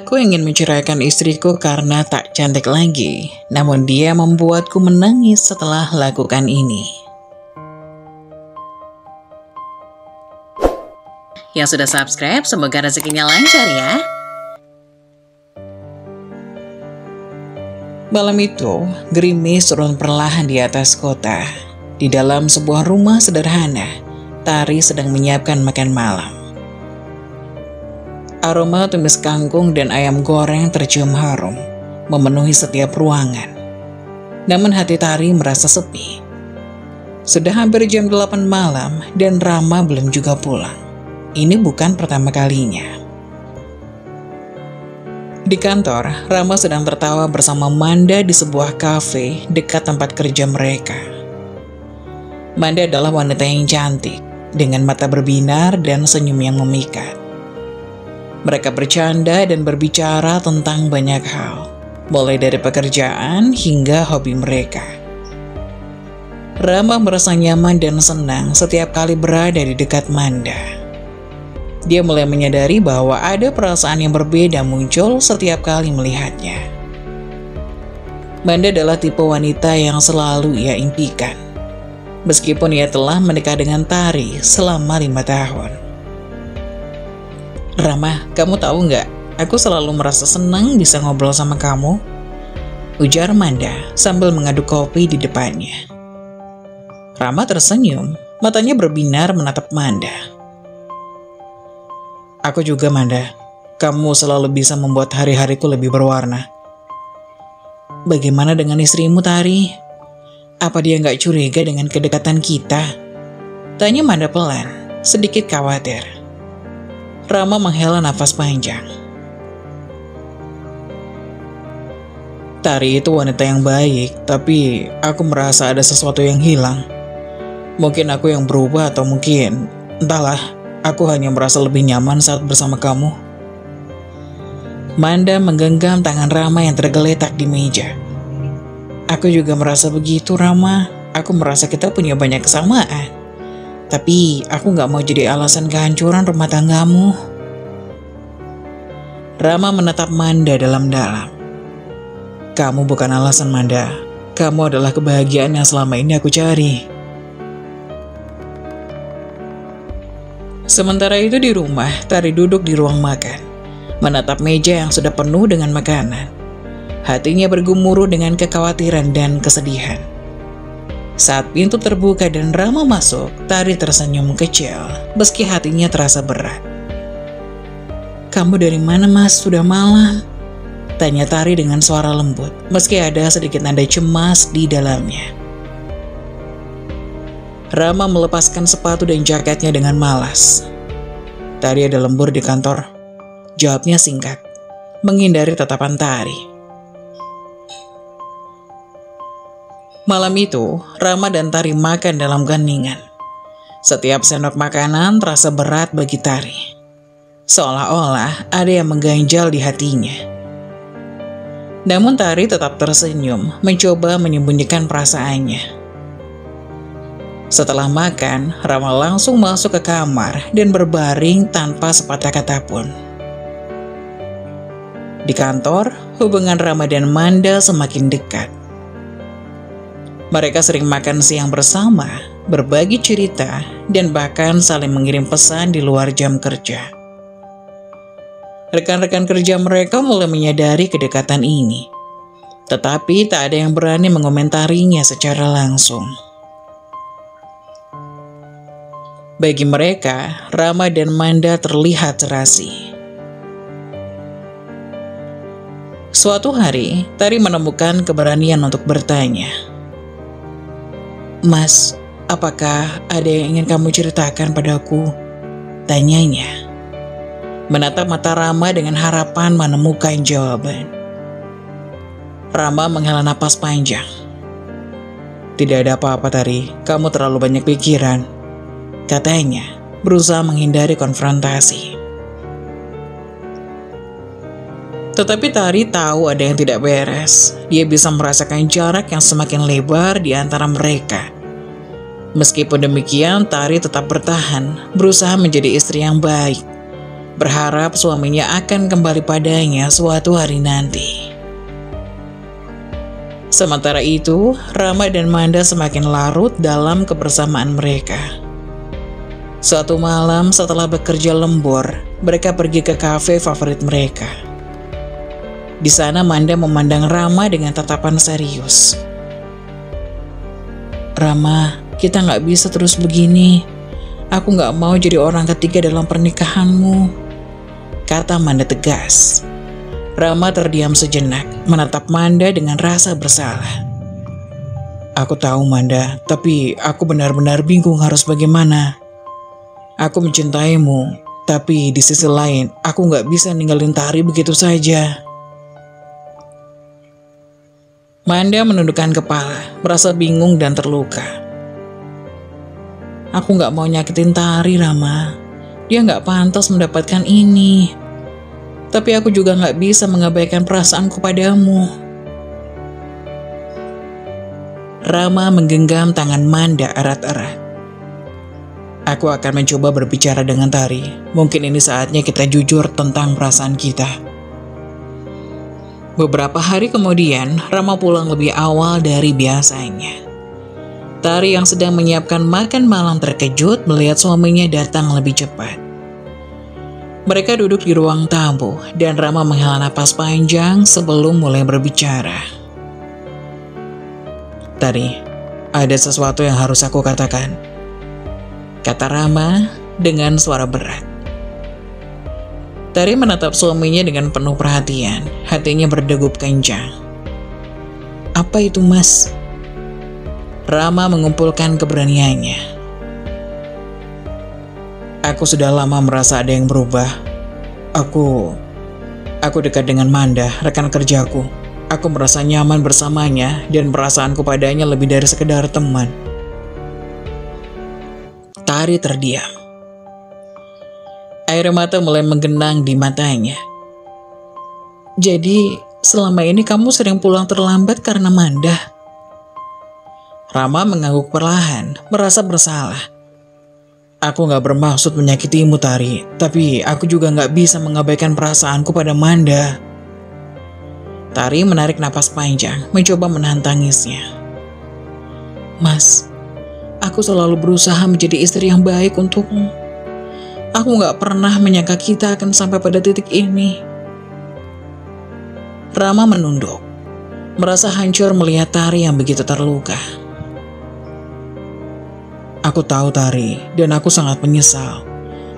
Aku ingin menceraikan istriku karena tak cantik lagi, namun dia membuatku menangis setelah lakukan ini. Yang sudah subscribe, semoga rezekinya lancar ya. Malam itu, gerimis turun perlahan di atas kota. Di dalam sebuah rumah sederhana, Tari sedang menyiapkan makan malam. Aroma tumis kangkung dan ayam goreng tercium harum, memenuhi setiap ruangan. Namun hati Tari merasa sepi. Sudah hampir jam 8 malam dan Rama belum juga pulang. Ini bukan pertama kalinya. Di kantor, Rama sedang tertawa bersama Manda di sebuah kafe dekat tempat kerja mereka. Manda adalah wanita yang cantik, dengan mata berbinar dan senyum yang memikat. Mereka bercanda dan berbicara tentang banyak hal, mulai dari pekerjaan hingga hobi mereka. Rama merasa nyaman dan senang setiap kali berada di dekat Manda. Dia mulai menyadari bahwa ada perasaan yang berbeda muncul setiap kali melihatnya. Manda adalah tipe wanita yang selalu ia impikan, meskipun ia telah menikah dengan Tari selama 5 tahun. Rama, kamu tahu nggak? Aku selalu merasa senang bisa ngobrol sama kamu, ujar Manda sambil mengaduk kopi di depannya. Rama tersenyum, matanya berbinar menatap Manda. Aku juga, Manda. Kamu selalu bisa membuat hari-hariku lebih berwarna. Bagaimana dengan istrimu, Tari? Apa dia nggak curiga dengan kedekatan kita? Tanya Manda pelan, sedikit khawatir. Rama menghela nafas panjang. Tari itu wanita yang baik, tapi aku merasa ada sesuatu yang hilang. Mungkin aku yang berubah atau mungkin, entahlah. Aku hanya merasa lebih nyaman saat bersama kamu. Manda menggenggam tangan Rama yang tergeletak di meja. Aku juga merasa begitu, Rama. Aku merasa kita punya banyak kesamaan. Tapi aku gak mau jadi alasan kehancuran rumah tanggamu. Rama menatap Manda dalam-dalam. Kamu bukan alasan, Manda. Kamu adalah kebahagiaan yang selama ini aku cari. Sementara itu di rumah, Tari duduk di ruang makan, menatap meja yang sudah penuh dengan makanan. Hatinya bergemuruh dengan kekhawatiran dan kesedihan. Saat pintu terbuka dan Rama masuk, Tari tersenyum kecil, meski hatinya terasa berat. Kamu dari mana, Mas? Sudah malam? Tanya Tari dengan suara lembut, meski ada sedikit nada cemas di dalamnya. Rama melepaskan sepatu dan jaketnya dengan malas. Tadi ada lembur di kantor. Jawabnya singkat, menghindari tatapan Tari. Malam itu, Rama dan Tari makan dalam keheningan. Setiap sendok makanan terasa berat bagi Tari. Seolah-olah ada yang mengganjal di hatinya. Namun Tari tetap tersenyum, mencoba menyembunyikan perasaannya. Setelah makan, Rama langsung masuk ke kamar dan berbaring tanpa sepatah kata pun. Di kantor, hubungan Rama dan Manda semakin dekat. Mereka sering makan siang bersama, berbagi cerita, dan bahkan saling mengirim pesan di luar jam kerja. Rekan-rekan kerja mereka mulai menyadari kedekatan ini, tetapi tak ada yang berani mengomentarinya secara langsung. Bagi mereka, Rama dan Manda terlihat serasi. Suatu hari, Tari menemukan keberanian untuk bertanya. Mas, apakah ada yang ingin kamu ceritakan padaku? Tanyanya. Menatap mata Rama dengan harapan menemukan jawaban. Rama menghela napas panjang. Tidak ada apa-apa, Tari. Kamu terlalu banyak pikiran. Katanya, berusaha menghindari konfrontasi. Tetapi Tari tahu ada yang tidak beres. Dia bisa merasakan jarak yang semakin lebar di antara mereka. Meskipun demikian, Tari tetap bertahan, berusaha menjadi istri yang baik. berharap suaminya akan kembali padanya suatu hari nanti. Sementara itu, Rama dan Manda semakin larut dalam kebersamaan mereka. Suatu malam setelah bekerja lembur, mereka pergi ke kafe favorit mereka. Di sana Manda memandang Rama dengan tatapan serius. "Rama, kita nggak bisa terus begini. Aku nggak mau jadi orang ketiga dalam pernikahanmu," kata Manda tegas. Rama terdiam sejenak, menatap Manda dengan rasa bersalah. "Aku tahu Manda, tapi aku benar-benar bingung harus bagaimana. Aku mencintaimu, tapi di sisi lain aku nggak bisa ninggalin Tari begitu saja." Manda menundukkan kepala, merasa bingung dan terluka. "Aku nggak mau nyakitin Tari, Rama. Dia nggak pantas mendapatkan ini. Tapi aku juga nggak bisa mengabaikan perasaanku padamu." Rama menggenggam tangan Manda erat-erat. "Aku akan mencoba berbicara dengan Tari. Mungkin ini saatnya kita jujur tentang perasaan kita." Beberapa hari kemudian, Rama pulang lebih awal dari biasanya. Tari yang sedang menyiapkan makan malam terkejut melihat suaminya datang lebih cepat. Mereka duduk di ruang tamu dan Rama menghela napas panjang sebelum mulai berbicara. "Tari, ada sesuatu yang harus aku katakan," kata Rama dengan suara berat. Tari menatap suaminya dengan penuh perhatian, hatinya berdegup kencang. "Apa itu, Mas?" Rama mengumpulkan keberaniannya. "Aku sudah lama merasa ada yang berubah. Aku dekat dengan Manda, rekan kerjaku. Aku merasa nyaman bersamanya dan perasaanku padanya lebih dari sekedar teman." Tari terdiam. Air mata mulai menggenang di matanya. "Jadi, selama ini kamu sering pulang terlambat karena Manda?" Rama mengangguk perlahan, merasa bersalah. "Aku gak bermaksud menyakitimu, Tari, tapi aku juga gak bisa mengabaikan perasaanku pada Manda." Tari menarik napas panjang, mencoba menahan tangisnya. "Mas, aku selalu berusaha menjadi istri yang baik untukmu. Aku gak pernah menyangka kita akan sampai pada titik ini." Rama menunduk, merasa hancur melihat Tari yang begitu terluka. "Aku tahu Tari, dan aku sangat menyesal.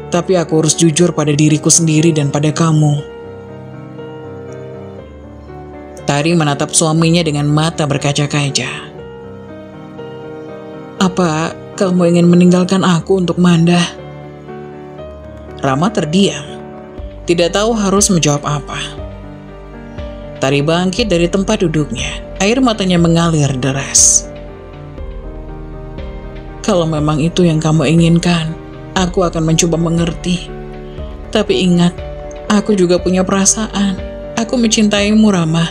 Tapi aku harus jujur pada diriku sendiri dan pada kamu." Tari menatap suaminya dengan mata berkaca-kaca. "Apa kamu ingin meninggalkan aku untuk Manda?" Rama terdiam, tidak tahu harus menjawab apa. Tari bangkit dari tempat duduknya, air matanya mengalir deras. "Kalau memang itu yang kamu inginkan, aku akan mencoba mengerti. Tapi ingat, aku juga punya perasaan. Aku mencintaimu, Rama.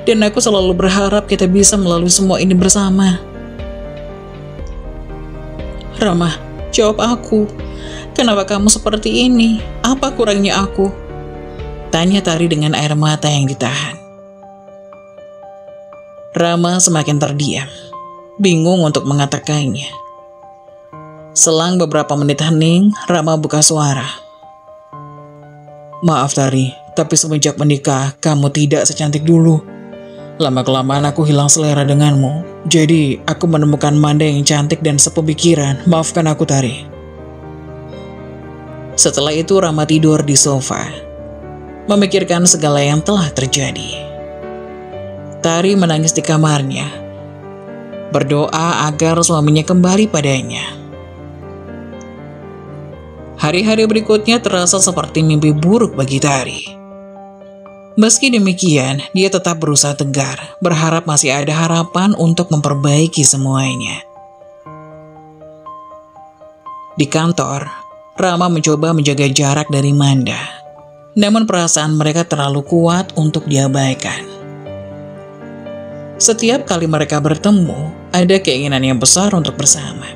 Dan aku selalu berharap kita bisa melalui semua ini bersama." "Rama, jawab aku. Kenapa kamu seperti ini? Apa kurangnya aku?" tanya Tari dengan air mata yang ditahan. Rama semakin terdiam, bingung untuk mengatakannya. Selang beberapa menit hening, Rama buka suara. "Maaf Tari, tapi semenjak menikah, kamu tidak secantik dulu. Lama-kelamaan aku hilang selera denganmu. Jadi, aku menemukan Manda yang cantik dan sepemikiran. Maafkan aku Tari." Setelah itu Rama tidur di sofa, memikirkan segala yang telah terjadi. Tari menangis di kamarnya, berdoa agar suaminya kembali padanya. Hari-hari berikutnya terasa seperti mimpi buruk bagi Tari. Meski demikian, dia tetap berusaha tegar, berharap masih ada harapan untuk memperbaiki semuanya. Di kantor, Rama mencoba menjaga jarak dari Manda, namun perasaan mereka terlalu kuat untuk diabaikan. Setiap kali mereka bertemu, ada keinginan yang besar untuk bersama.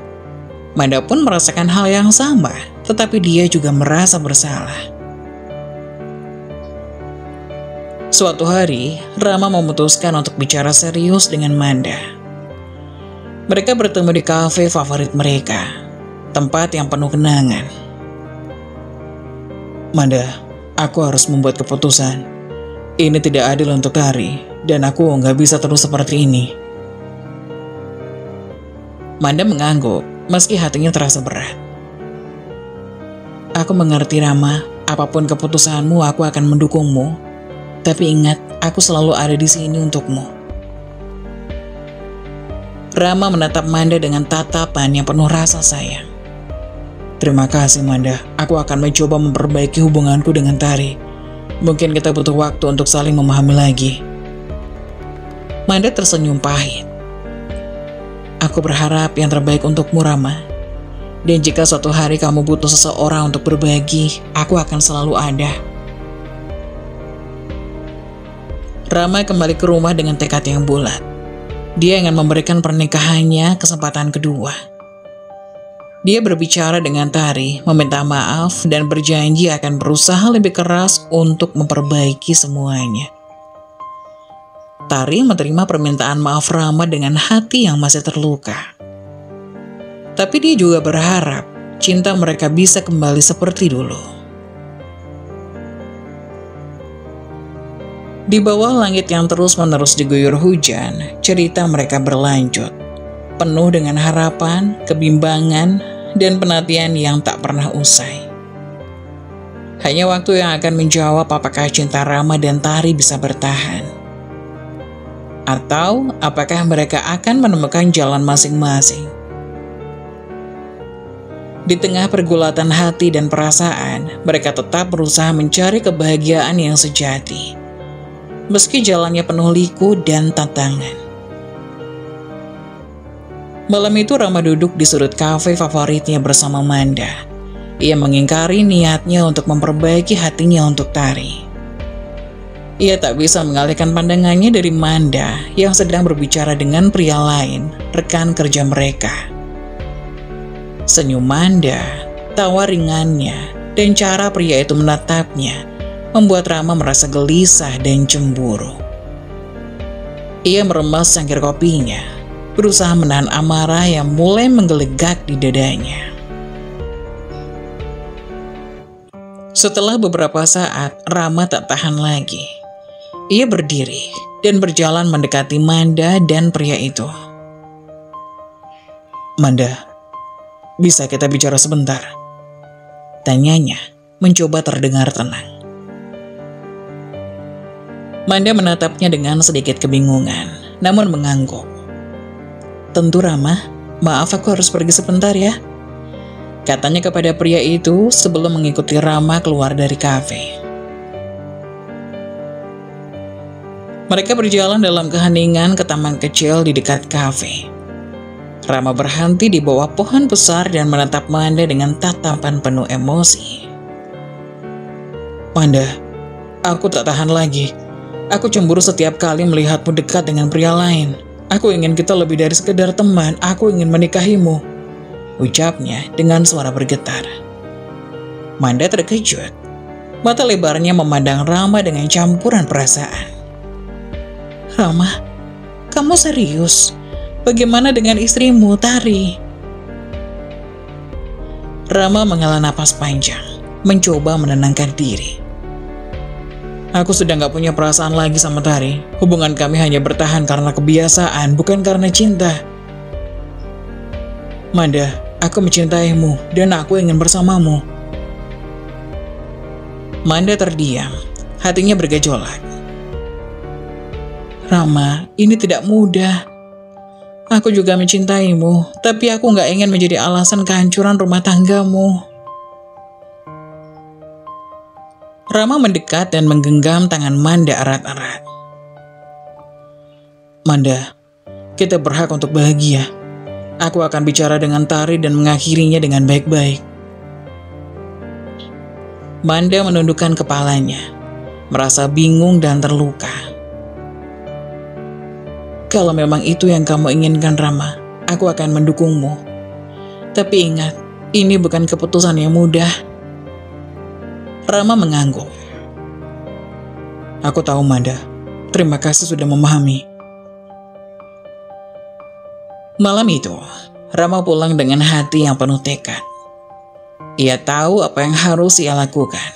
Manda pun merasakan hal yang sama, tetapi dia juga merasa bersalah. Suatu hari, Rama memutuskan untuk bicara serius dengan Manda. Mereka bertemu di kafe favorit mereka, tempat yang penuh kenangan. Manda, aku harus membuat keputusan. Ini tidak adil untuk Tari, dan aku nggak bisa terus seperti ini. Manda mengangguk, meski hatinya terasa berat. Aku mengerti Rama, apapun keputusanmu aku akan mendukungmu. Tapi ingat, aku selalu ada di sini untukmu. Rama menatap Manda dengan tatapan yang penuh rasa sayang. Terima kasih Manda, aku akan mencoba memperbaiki hubunganku dengan Tari. Mungkin kita butuh waktu untuk saling memahami lagi. Manda tersenyum pahit. Aku berharap yang terbaik untukmu Rama. Dan jika suatu hari kamu butuh seseorang untuk berbagi, aku akan selalu ada. Rama kembali ke rumah dengan tekad yang bulat. Dia ingin memberikan pernikahannya kesempatan kedua. Dia berbicara dengan Tari, meminta maaf, dan berjanji akan berusaha lebih keras untuk memperbaiki semuanya. Tari menerima permintaan maaf Rama dengan hati yang masih terluka. Tapi dia juga berharap cinta mereka bisa kembali seperti dulu. Di bawah langit yang terus-menerus diguyur hujan, cerita mereka berlanjut, penuh dengan harapan, kebimbangan, dan penantian yang tak pernah usai. Hanya waktu yang akan menjawab apakah cinta Rama dan Tari bisa bertahan. Atau apakah mereka akan menemukan jalan masing-masing. Di tengah pergulatan hati dan perasaan, mereka tetap berusaha mencari kebahagiaan yang sejati. Meski jalannya penuh liku dan tantangan. Malam itu Rama duduk di sudut kafe favoritnya bersama Manda. Ia mengingkari niatnya untuk memperbaiki hatinya untuk Tari. Ia tak bisa mengalihkan pandangannya dari Manda yang sedang berbicara dengan pria lain, rekan kerja mereka. Senyum Manda, tawa ringannya, dan cara pria itu menatapnya membuat Rama merasa gelisah dan cemburu. Ia meremas cangkir kopinya, berusaha menahan amarah yang mulai menggelegak di dadanya. Setelah beberapa saat, Rama tak tahan lagi. Ia berdiri dan berjalan mendekati Manda dan pria itu. Manda, bisa kita bicara sebentar? Tanyanya, mencoba terdengar tenang. Manda menatapnya dengan sedikit kebingungan, namun mengangguk. Tentu Rama, maaf aku harus pergi sebentar ya. Katanya kepada pria itu sebelum mengikuti Rama keluar dari kafe. Mereka berjalan dalam keheningan ke taman kecil di dekat kafe. Rama berhenti di bawah pohon besar dan menatap Manda dengan tatapan penuh emosi. Manda, aku tak tahan lagi. Aku cemburu setiap kali melihatmu dekat dengan pria lain. Aku ingin kita lebih dari sekedar teman, aku ingin menikahimu. Ucapnya dengan suara bergetar. Manda terkejut. Mata lebarnya memandang Rama dengan campuran perasaan. Rama, kamu serius? Bagaimana dengan istrimu, Tari? Rama menghela napas panjang, mencoba menenangkan diri. Aku sudah gak punya perasaan lagi sama Tari. Hubungan kami hanya bertahan karena kebiasaan, bukan karena cinta. Manda, aku mencintaimu dan aku ingin bersamamu. Manda terdiam, hatinya bergejolak. Rama, ini tidak mudah. Aku juga mencintaimu, tapi aku gak ingin menjadi alasan kehancuran rumah tanggamu. Rama mendekat dan menggenggam tangan Manda erat-erat. Manda, kita berhak untuk bahagia. Aku akan bicara dengan Tari dan mengakhirinya dengan baik-baik. Manda menundukkan kepalanya, merasa bingung dan terluka. Kalau memang itu yang kamu inginkan Rama, aku akan mendukungmu. Tapi ingat, ini bukan keputusan yang mudah. Rama mengangguk. Aku tahu, Manda. Terima kasih sudah memahami. Malam itu, Rama pulang dengan hati yang penuh tekad. Ia tahu apa yang harus ia lakukan.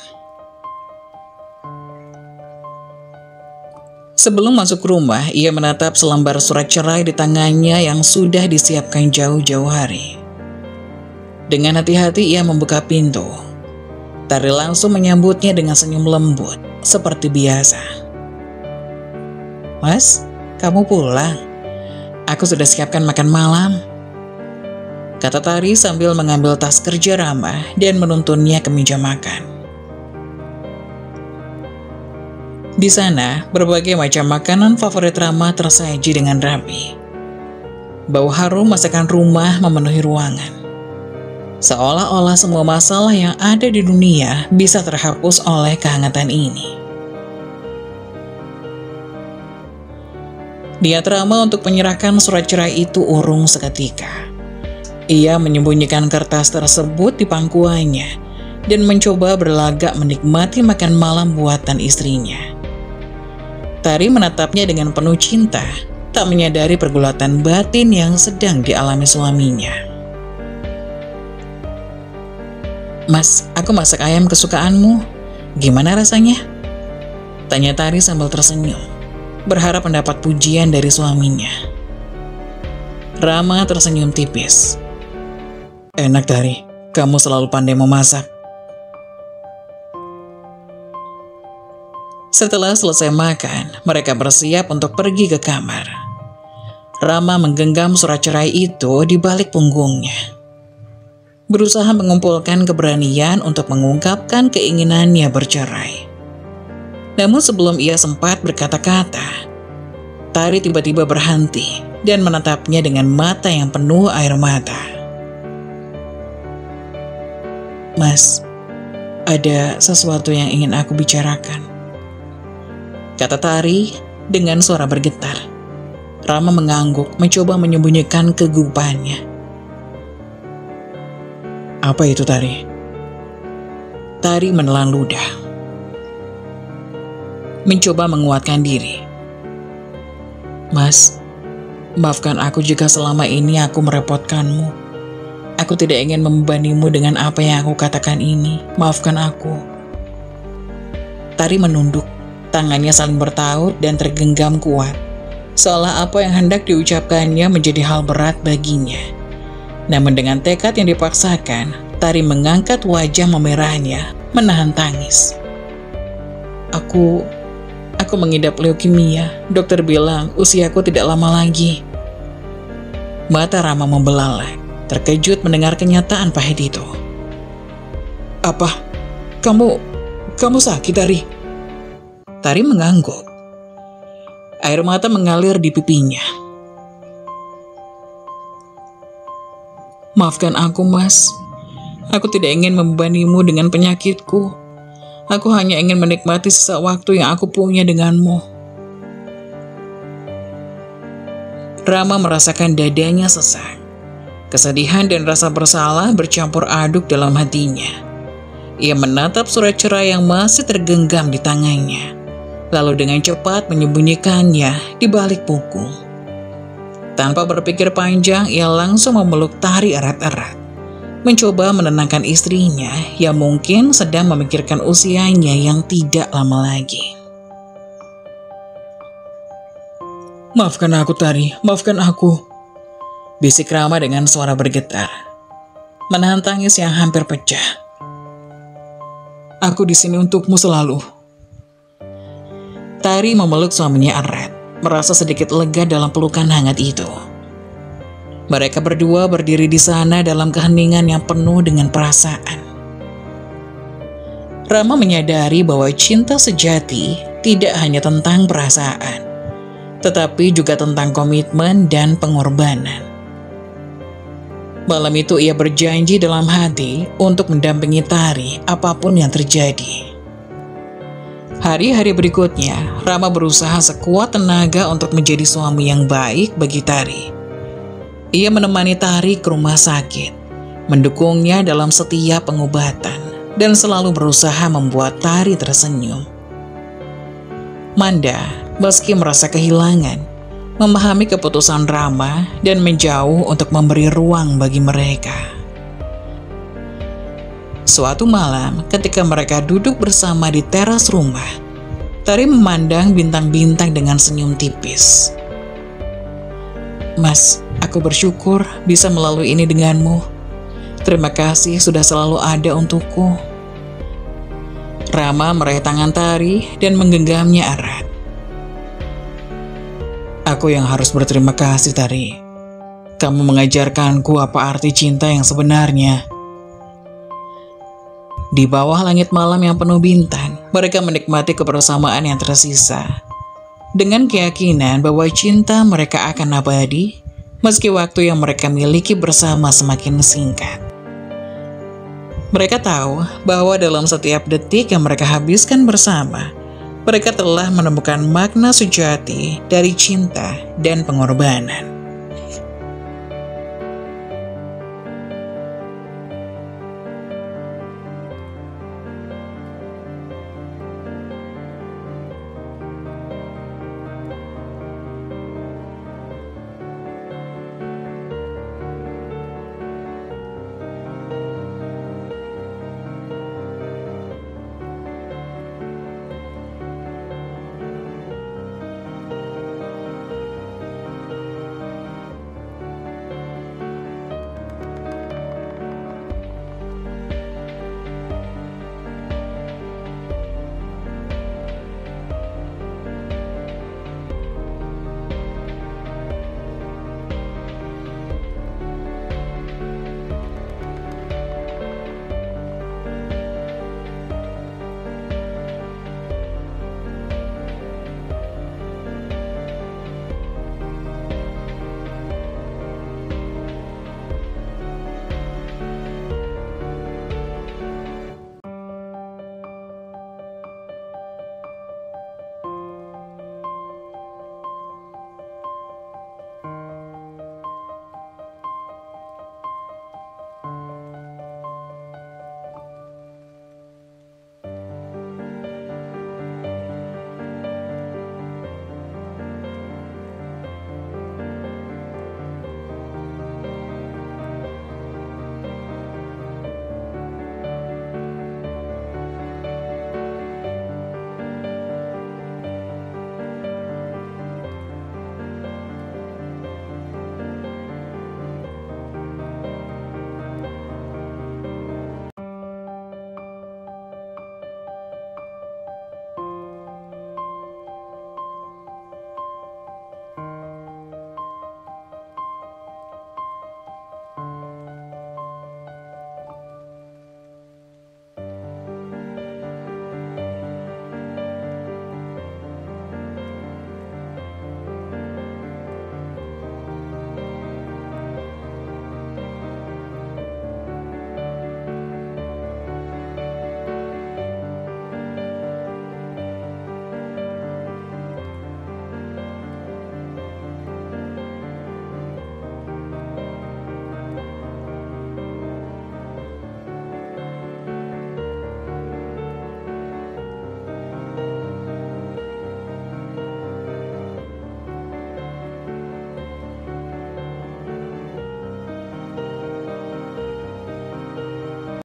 Sebelum masuk rumah, ia menatap selembar surat cerai di tangannya yang sudah disiapkan jauh-jauh hari. Dengan hati-hati ia membuka pintu. Tari langsung menyambutnya dengan senyum lembut, seperti biasa. "Mas, kamu pulang? Aku sudah siapkan makan malam," kata Tari sambil mengambil tas kerja Rama dan menuntunnya ke meja makan. Di sana, berbagai macam makanan favorit Rama tersaji dengan rapi. Bau harum masakan rumah memenuhi ruangan. Seolah-olah semua masalah yang ada di dunia bisa terhapus oleh kehangatan ini. Niat Rama untuk menyerahkan surat cerai itu urung seketika. Ia menyembunyikan kertas tersebut di pangkuannya dan mencoba berlagak menikmati makan malam buatan istrinya. Tari menatapnya dengan penuh cinta, tak menyadari pergulatan batin yang sedang dialami suaminya. "Mas, aku masak ayam kesukaanmu. Gimana rasanya?" tanya Tari sambil tersenyum, berharap mendapat pujian dari suaminya. Rama tersenyum tipis. "Enak, Tari. Kamu selalu pandai memasak." Setelah selesai makan, mereka bersiap untuk pergi ke kamar. Rama menggenggam surat cerai itu di balik punggungnya, berusaha mengumpulkan keberanian untuk mengungkapkan keinginannya bercerai. Namun sebelum ia sempat berkata-kata, Tari tiba-tiba berhenti dan menatapnya dengan mata yang penuh air mata. "Mas, ada sesuatu yang ingin aku bicarakan," kata Tari dengan suara bergetar. Rama mengangguk, mencoba menyembunyikan kegugupannya. "Apa itu, Tari?" Tari menelan ludah, mencoba menguatkan diri. "Mas, maafkan aku jika selama ini aku merepotkanmu. Aku tidak ingin membebanimu dengan apa yang aku katakan ini. Maafkan aku." Tari menunduk. Tangannya saling bertaut dan tergenggam kuat, seolah apa yang hendak diucapkannya menjadi hal berat baginya. Namun dengan tekad yang dipaksakan, Tari mengangkat wajah memerahnya, menahan tangis. Aku mengidap leukemia. Dokter bilang usiaku tidak lama lagi." Mata Rama membelalak, terkejut mendengar kenyataan pahit itu. "Apa? Kamu sakit, Tari?" Tari mengangguk. Air mata mengalir di pipinya. "Maafkan aku, Mas. Aku tidak ingin membebanimu dengan penyakitku. Aku hanya ingin menikmati sisa waktu yang aku punya denganmu." Rama merasakan dadanya sesak. Kesedihan dan rasa bersalah bercampur aduk dalam hatinya. Ia menatap surat cerai yang masih tergenggam di tangannya, lalu dengan cepat menyembunyikannya di balik punggung. Tanpa berpikir panjang, ia langsung memeluk Tari erat-erat, mencoba menenangkan istrinya yang mungkin sedang memikirkan usianya yang tidak lama lagi. "Maafkan aku, Tari, maafkan aku," bisik Rama dengan suara bergetar, menahan tangis yang hampir pecah. "Aku di sini untukmu selalu." Tari memeluk suaminya erat, merasa sedikit lega dalam pelukan hangat itu. Mereka berdua berdiri di sana dalam keheningan yang penuh dengan perasaan. Rama menyadari bahwa cinta sejati tidak hanya tentang perasaan, tetapi juga tentang komitmen dan pengorbanan. Malam itu ia berjanji dalam hati untuk mendampingi Tari apapun yang terjadi. Hari-hari berikutnya, Rama berusaha sekuat tenaga untuk menjadi suami yang baik bagi Tari. Ia menemani Tari ke rumah sakit, mendukungnya dalam setiap pengobatan, dan selalu berusaha membuat Tari tersenyum. Manda, meski merasa kehilangan, memahami keputusan Rama dan menjauh untuk memberi ruang bagi mereka. Suatu malam, ketika mereka duduk bersama di teras rumah, Tari memandang bintang-bintang dengan senyum tipis. "Mas, aku bersyukur bisa melalui ini denganmu. Terima kasih sudah selalu ada untukku." Rama meraih tangan Tari dan menggenggamnya erat. "Aku yang harus berterima kasih, Tari. Kamu mengajarkanku apa arti cinta yang sebenarnya." Di bawah langit malam yang penuh bintang, mereka menikmati kebersamaan yang tersisa. Dengan keyakinan bahwa cinta mereka akan abadi, meski waktu yang mereka miliki bersama semakin singkat. Mereka tahu bahwa dalam setiap detik yang mereka habiskan bersama, mereka telah menemukan makna sejati dari cinta dan pengorbanan.